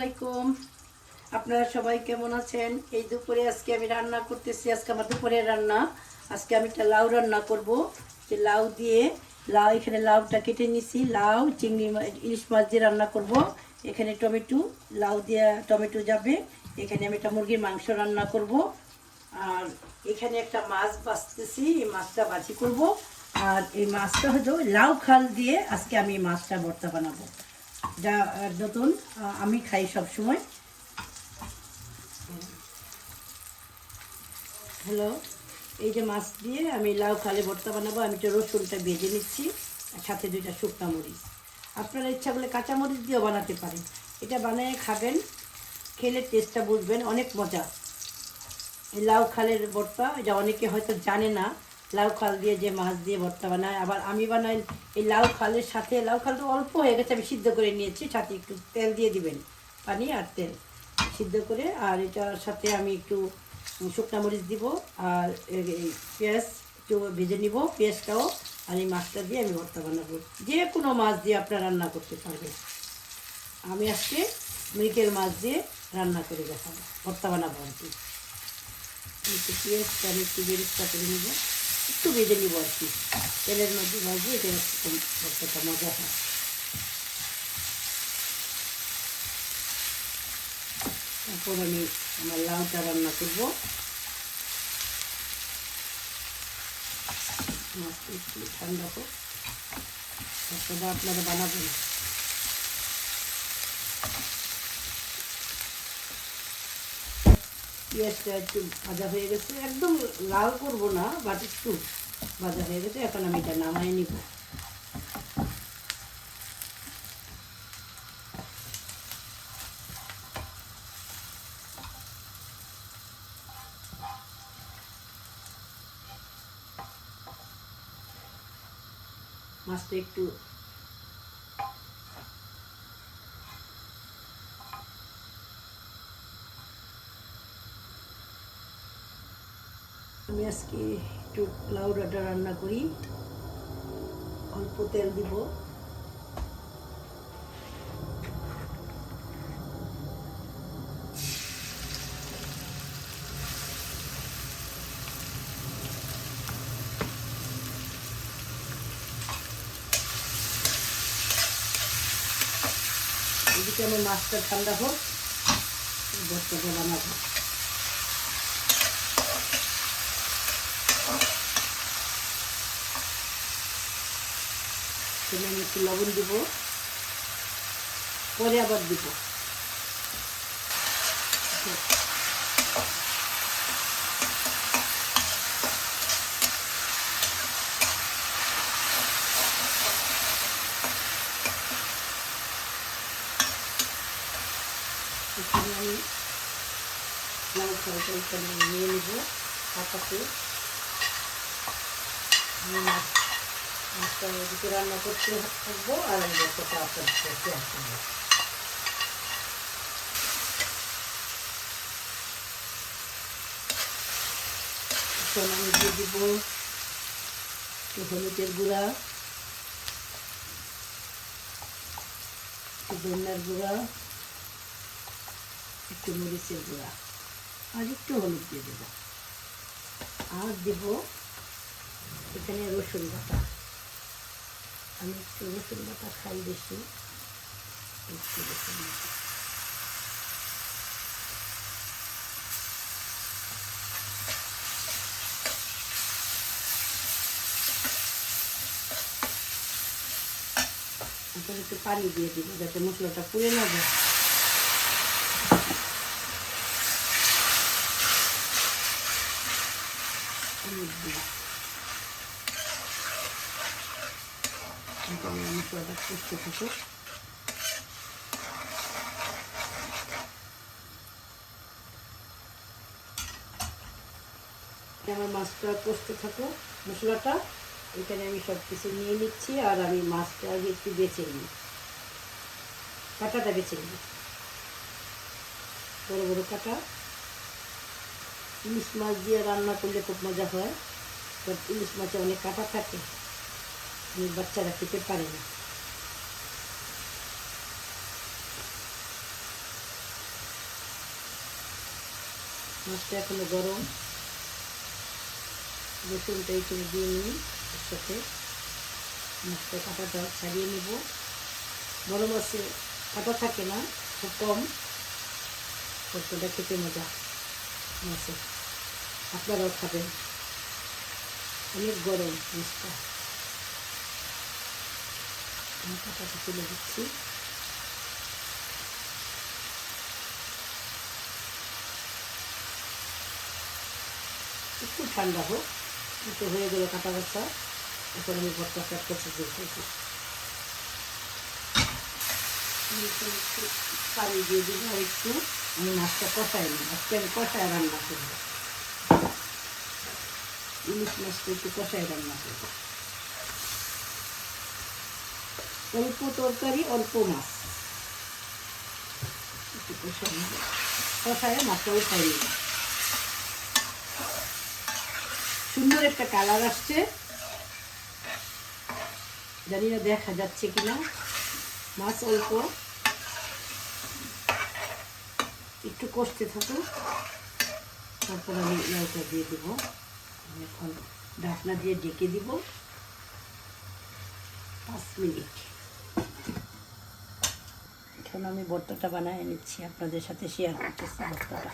আসসালামাইকুম। আপনারা সবাই কেমন আছেন? এই দুপুরে আজকে আমি রান্না করতেছি। আজকে আমার দুপুরের রান্না। আজকে আমি একটা লাউ রান্না করব। যে লাউ দিয়ে এখানে লাউটা কেটে নিছি। লাউ চিংড়ি ইলিশ মাছ দিয়ে রান্না করব। এখানে টমেটো, লাউ দিয়ে টমেটো যাবে। এখানে আমি একটা মুরগির মাংস রান্না করব। আর এখানে একটা মাছ ভাজতেছি, এই মাছটা ভাজি করব। আর এই মাছটা হলো লাউ খাল দিয়ে আজকে আমি মাছটা ভর্তা বানাবো, যা নতুন আমি খাই সব সময়। হ্যালো, এই যে মাছ দিয়ে আমি লাউ খালে ভর্তা বানাবো। আমি তো রসুনটা ভেজে নিচ্ছি, আর সাথে 2টা শুকনো মরিচ। আপনারা ইচ্ছা করলে কাঁচামরিচ দিয়েও বানাতে পারেন। এটা বানিয়ে খাবেন, খেলে টেস্টটা বুঝবেন, অনেক মজা। এই লাউ খালের ভর্তা এটা অনেকে হয়তো জানে না। লাউ খাল দিয়ে যে মাছ দিয়ে ভর্তা বানায়, আবার আমি বানাই এই লাউ খালের সাথে। লাউ খালটা অল্প হয়ে গেছে, আমি সিদ্ধ করে নিয়েছি। সাথে একটু তেল দিয়ে দিবেন, পানি আর তেল সিদ্ধ করে। আর এটার সাথে আমি একটু শুকনো মরিচ দিব, আর পেঁয়াজ একটু ভেজে নিব, পেঁয়াজটাও। আর এই মাছটা দিয়ে আমি ভর্তা বানাবো। যে কোনো মাছ দিয়ে আপনারা রান্না করতে পারবেন। আমি আজকে মৃগেল মাছ দিয়ে রান্না করে দেখাবো, ভর্তা বানাবো আর কি। একটু পেঁয়াজটা আমি একটু বেরেস্তা করে নেব, একটু ভেজে নিব আর কি, তেলের মধ্যে ভাজবো। এটা ভর্তাটা মজা হয়। তারপর আমি আমার লাউটা রান্না করবো। মাছটা একটু ঠান্ডা হোক, ভর্তাটা আপনারা বানাবেন। পেঁয়াজটা একটু ভাজা হয়ে গেছে, একদম লাল করবো না, বাট একটু ভাজা হয়ে গেছে। এখন আমি এটা নামাই নিব। মাছটা একটু আমি আজকে একটু লাউ ডাঁটা রান্না করি, অল্প তেল দিব। এদিকে আমার মাছটা ঠান্ডা হোক, ভর্তাটা বানাবো। আমি একটু লবণ দিব, পরে আবার দিব। এখানে আমি লাউ তরকারিটা নিয়ে নেব পাতাতে। মাছটা এদিকে রান্না করতে থাকবো, আর আমি একটা আপনার করতে আসবো। এখন আমি দিয়ে দিব একটু হলুদের গুঁড়া, একটু ধনিয়ার গুঁড়া, একটু মরিচের গুঁড়া, আর একটু হলুদ দিয়ে দেবো। আর দেব এখানে রসুন বাটা। আমি একটু রসুন বাটা খাই বেশি, একটু রসুন বাটা। এখন একটু পানি দিয়ে দিব যাতে মশলাটা পুড়ে না যায়। মশলাটা কষতে থাকুক। আমার মাছটা কষতে থাকুক মশলাটা। এখানে আমি সব কিছু নিয়ে নিচ্ছি, আর আমি মাছটা আগে একটু বেছে নিই, কাঁটাটা বেছে নিই, বড়ো বড়ো কাঁটা। ইলিশ মাছ দিয়ে রান্না করলে খুব মজা হয়, বাট ইলিশ মাছে অনেক কাঁটা থাকে, অনেক বাচ্চারা খেতে পারে না। মাছটা এখনো গরম, রসুনটা এখানে দিয়ে নিই একসাথে। মাছটা কাঁটাটা ছাড়িয়ে নেব। বড় মাছে কাঁটা থাকে না, খুব কম, ভর্তাটা খেতে মজা মাছে। আপনারাও খাবেন, অনেক গরম মাছটা। আমি কাঁটাটা তুলে দিচ্ছি। একটু ঠান্ডা হোক, একটু হয়ে গেলে কাঁটা বাছা। এখন আমি ভর্তাটা কষে দিয়েছি, পানি দিয়ে দিব আর একটু। আমি মাছটা কষাই নিই, আজকে আমি কষায় রান্না করবো। ইলিশ মাছটা একটু কষায় রান্না করবো। অল্প তরকারি, অল্প মাছ, একটু কষাই নিব। কষায় মাছটা উঠাই নিব। সুন্দর একটা কালার আসছে, জানি না দেখা যাচ্ছে কিনা। মাছ অল্প, একটু কষতে থাকুক, তারপর আমি লাউটা দিয়ে দেব। এখন ঢাকনা দিয়ে ঢেকে দিব 5 মিনিট। এখন আমি ভর্তাটা বানিয়ে নিচ্ছি, আপনাদের সাথে শেয়ার করতেছি ভর্তাটা।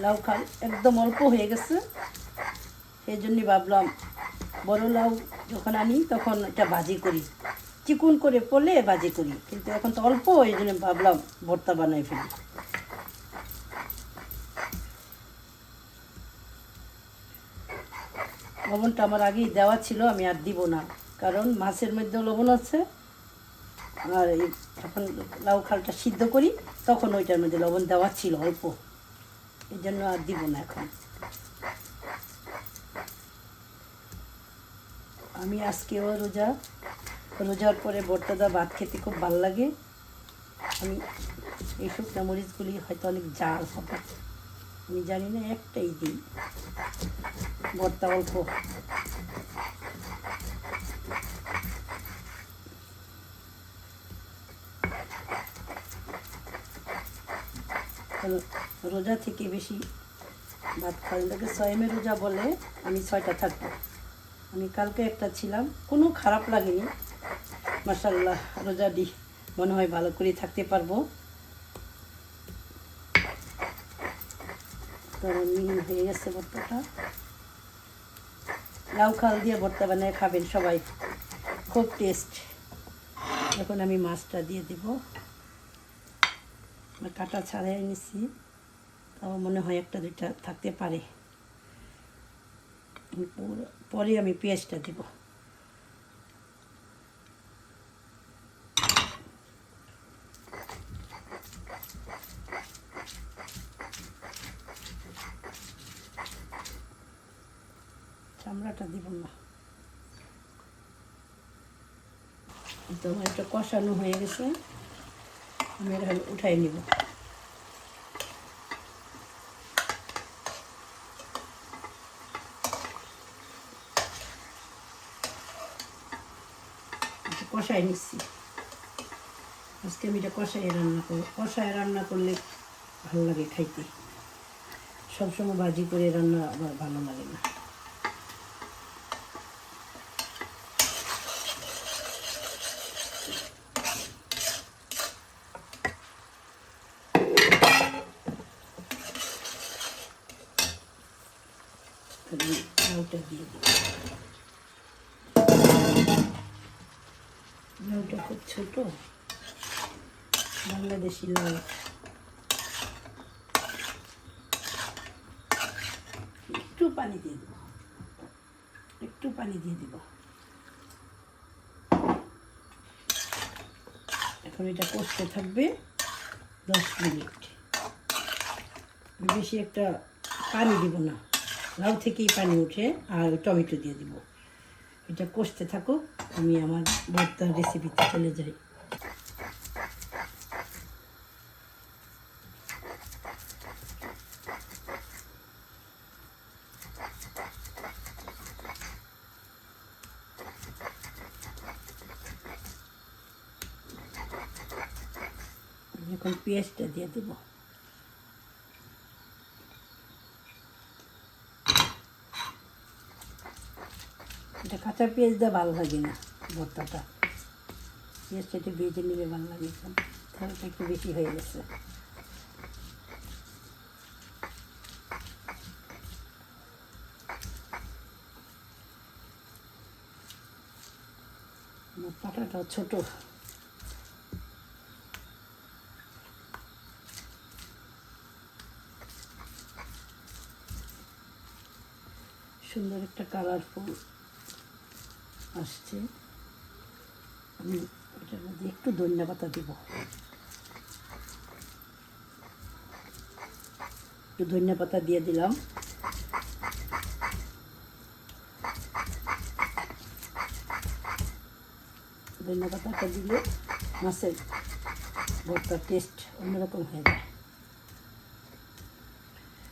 লাউ খাল একদম অল্প হয়ে গেছে, সেই জন্যই ভাবলাম বড় লাউ যখন আনি তখন এটা ভাজি করি, চিকুন করে পলে ভাজি করি, কিন্তু এখন তো অল্প, এই জন্য ভাবলাম ভর্তা বানাই ফেলি। লবণটা আমার আগেই দেওয়া ছিল, আমি আর দিব না, কারণ মাছের মধ্যেও লবণ আছে। আর যখন লাউ খালটা সিদ্ধ করি তখন ওইটার মধ্যে লবণ দেওয়া ছিল অল্প, এই জন্য আর দিব না এখন। আমি আজকেও রোজার পরে ভর্তাটা ভাত খেতে খুব ভালো লাগে। আমি এই শুকনো মরিচগুলি হয়তো অনেক জাল হবে, আমি জানি না, একটাই দিই, ভর্তা অল্প। রোজা থেকে বেশি ভাত খাওয়াটাকে সয়মে রোজা বলে, আমি 6টা থাকবো। আমি কালকে একটা ছিলাম, কোনো খারাপ লাগেনি, মাশাআল্লাহ। রোজা দি মনে হয় ভালো করে থাকতে পারবো। কারণ মিহিন হয়ে গেছে ভর্তাটা। লাউ খাল দিয়ে ভর্তা বানিয়ে খাবেন সবাই, খুব টেস্ট। এখন আমি মাছটা দিয়ে দেব, কাঁটা ছাড়াই নিচ্ছি, তাও মনে হয় 1-2টা থাকতে পারে। পরে আমি পেঁয়াজটা দেব। চামড়াটা দিব না। তো আমার একটা কষানো হয়ে গেছে, আমি এটা উঠাই নিব। কষাই নিচ্ছি, আজকে আমি এটা কষাই রান্না করবো। কষায় রান্না করলে ভালো লাগে খাইতে, সবসময় ভাজি করে রান্না আবার ভালো লাগে না। লাউটা দিয়ে দিই। লাউটা খুব ছোট, বাংলাদেশি লাউ। একটু পানি দিয়ে দেবো, একটু পানি দিয়ে দেবো। এখন এটা কষতে থাকবে 10 মিনিট। বেশি একটা পানি দিব না, লাউ থেকেই পানি উঠে, আর টমেটো দিয়ে দিব। এটা কষতে থাকুক, আমি আমার ভর্তার রেসিপিতে চলে যাই। এখন পেঁয়াজটা দিয়ে দেব। এটা কাঁচা পেঁয়াজ দিয়ে ভালো লাগে না ভর্তাটা, পেঁয়াজটা একটু ভেজে নিলে ভালো লাগে। তাহলে একটু বেশি হয়ে গেছে। পাটাটা ছোট, সুন্দর একটা কালারফুল আসছে। আমি এটার মধ্যে একটু ধনিয়া পাতা দিব, একটু ধনিয়া পাতা দিয়ে দিলাম। ধনিয়া পাতাটা দিলে মাছের ভর্তার টেস্ট অন্যরকম হয়ে যায়।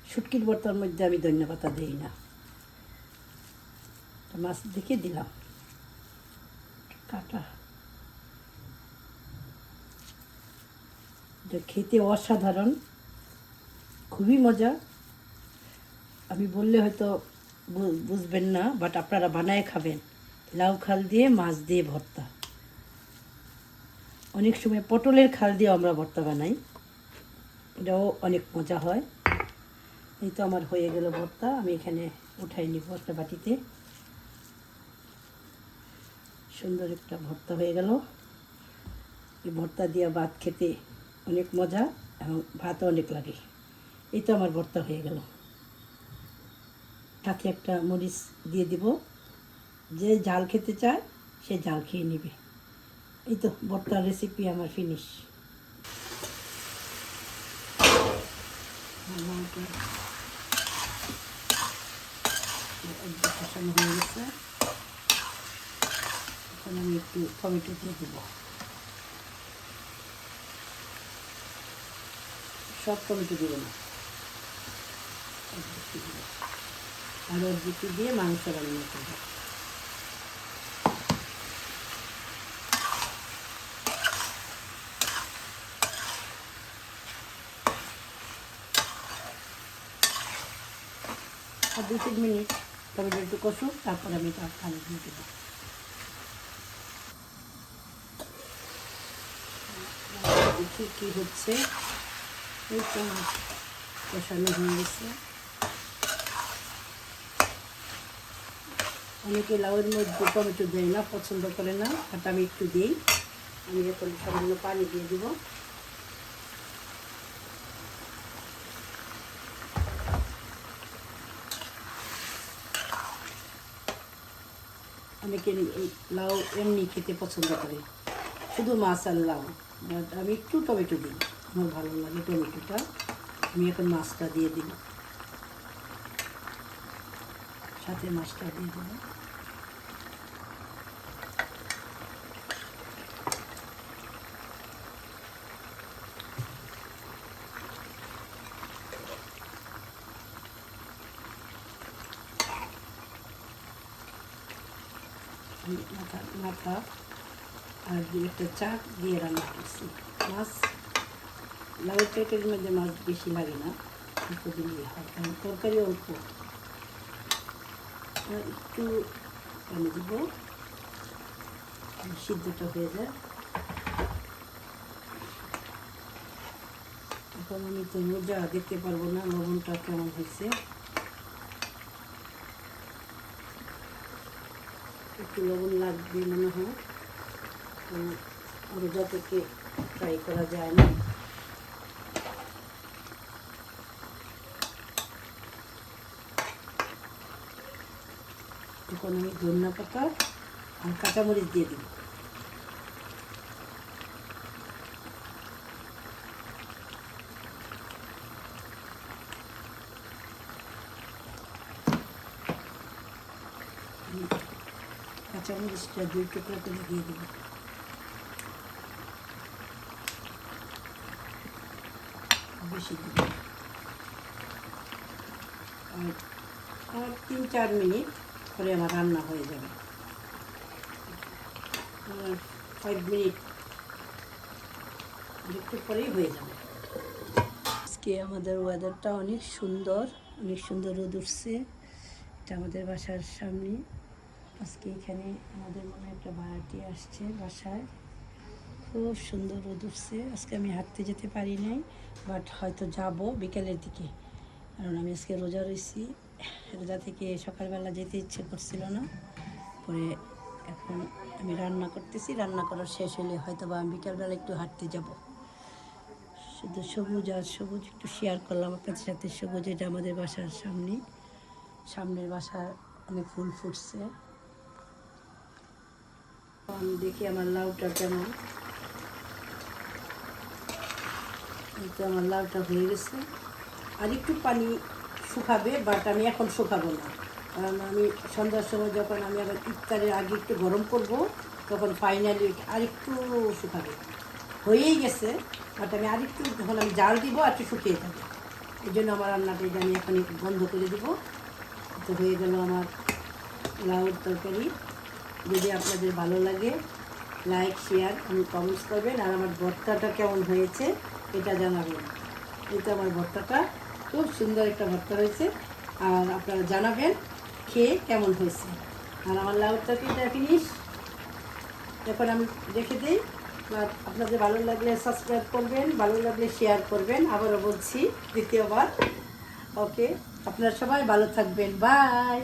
শুটকির ভর্তার মধ্যে আমি ধনিয়া পাতা দিই না, মাছ দেখে দিলাম কাটা। এটা খেতে অসাধারণ, খুবই মজা। আমি বললে হয়তো বুঝবেন না, বাট আপনারা বানায় খাবেন। লাউ খাল দিয়ে মাছ দিয়ে ভর্তা। অনেক সময় পটলের খাল দিয়ে আমরা ভর্তা বানাই, এটাও অনেক মজা হয়। এই তো আমার হয়ে গেল ভর্তা। আমি এখানে উঠাই নিব একটা বাটিতে। সুন্দর একটা ভর্তা হয়ে গেল। এই ভর্তা দিয়ে ভাত খেতে অনেক মজা এবং ভাতও অনেক লাগে। এই তো আমার ভর্তা হয়ে গেল। সাথে একটা মরিচ দিয়ে দিব, যে ঝাল খেতে চায় সে ঝাল খেয়ে নেবে। এই তো ভর্তার রেসিপি আমার ফিনিশ। কষানো হয়ে গেছে। এখন আমি একটু টমেটো দিয়ে দেবো। সব টমেটো দেবো না, আর অর্ধেকটি দিয়ে মাংস রান্না করবো। আর 2-3 মিনিট টমেটো একটু কষুক, তারপর আমি তার পানি দিয়ে দেবো। দেখি কী হচ্ছে। এই তো কষানো হয়ে গেছে। অনেকে লাউয়ের মধ্যে টমেটো দেয় না, পছন্দ করে না, আর আমি একটু দিই। আমি এখন সামান্য পানি দিয়ে দিব। অনেকে এই লাউ এমনি খেতে পছন্দ করে, শুধু মাছ আর লাউ। বাট আমি একটু টমেটো দিই, আমার ভালো লাগে টমেটোটা। আমি এখন মাছটা দিয়ে দিব, সাথে মাছটা দিয়ে দেব। মাথা আর একটা চাক দিয়ে রান্না করছি। মাছ লাউয়ের তরকারির মধ্যে মাছ বেশি লাগে না, অল্প দিলেই হয়, কারণ তরকারি অল্প। একটু পানি দিব, সিদ্ধটা হয়ে যায়। এখন আমি তো মজা দেখতে পারবো না লবণটা কেমন হয়েছে। একটু লবণ লাগবে মনে হয়, আরও যতকে ট্রাই করা যায় না। এখন আমি ধনিয়া পাতা আর কাঁচামরিচ দিয়ে দিব। কাঁচামরিচটা 2 টুকরা করে দিয়ে দেব। বেশি দিব, আর 3-4 মিনিট পরে আমার রান্না হয়ে যাবে। 5 মিনিট একটু পরেই হয়ে যাবে। আজকে আমাদের ওয়েদারটা অনেক সুন্দর রোদ উঠছে। এটা আমাদের বাসার সামনে। আজকে এখানে আমাদের মনে একটা ভাড়াটি আসছে বাসায়। খুব সুন্দর রোদ উঠছে। আজকে আমি হাঁটতে যেতে পারি নাই, বাট হয়তো যাব বিকেলের দিকে, কারণ আমি আজকে রোজা রয়েছি। রোজা থেকে সকালবেলা যেতে ইচ্ছে করছিল না। পরে এখন আমি রান্না করতেছি, রান্না করার শেষ হলে হয়তো বা আমি বিকেলবেলা একটু হাঁটতে যাব। শুধু সবুজ আর সবুজ একটু শেয়ার করলাম আপনাদের সাথে। সবুজ, এটা আমাদের বাসার সামনের বাসায় অনেক ফুল ফুটছে। আমি দেখি আমার লাউটা কেমন। এই তো আমার লাউটা হয়ে গেছে। আর একটু পানি শুকাবে, বাট আমি এখন শুকাবো না, কারণ আমি সন্ধ্যার সময় যখন আমি আবার ইফতারের আগে একটু গরম করব, তখন ফাইনালি আর একটু শুকাবে। হয়েই গেছে, বাট আমি আরেকটু যখন আমি জাল দিব আর একটু শুকিয়ে যাবে। এই জন্য আমার রান্নাটা আমি এখন একটু বন্ধ করে দিব। তো হয়ে গেল আমার লাউর তরকারি। যদি আপনাদের ভালো লাগে, লাইক শেয়ার আমি কমেন্টস করবেন, আর আমার ভর্তাটা কেমন হয়েছে এটা জানাবেন। এই তো আমার ভর্তাটা খুব সুন্দর একটা ভর্তা হয়েছে, আর আপনারা জানাবেন খেয়ে কেমন হয়েছে। আর আমার লাউর তরকারিটা ফিনিশ, এখন আমি রেখে দিই। আপনাদের ভালো লাগলে সাবস্ক্রাইব করবেন, ভালো লাগলে শেয়ার করবেন, আবারও বলছি দ্বিতীয়বার। ওকে, আপনারা সবাই ভালো থাকবেন, বাই।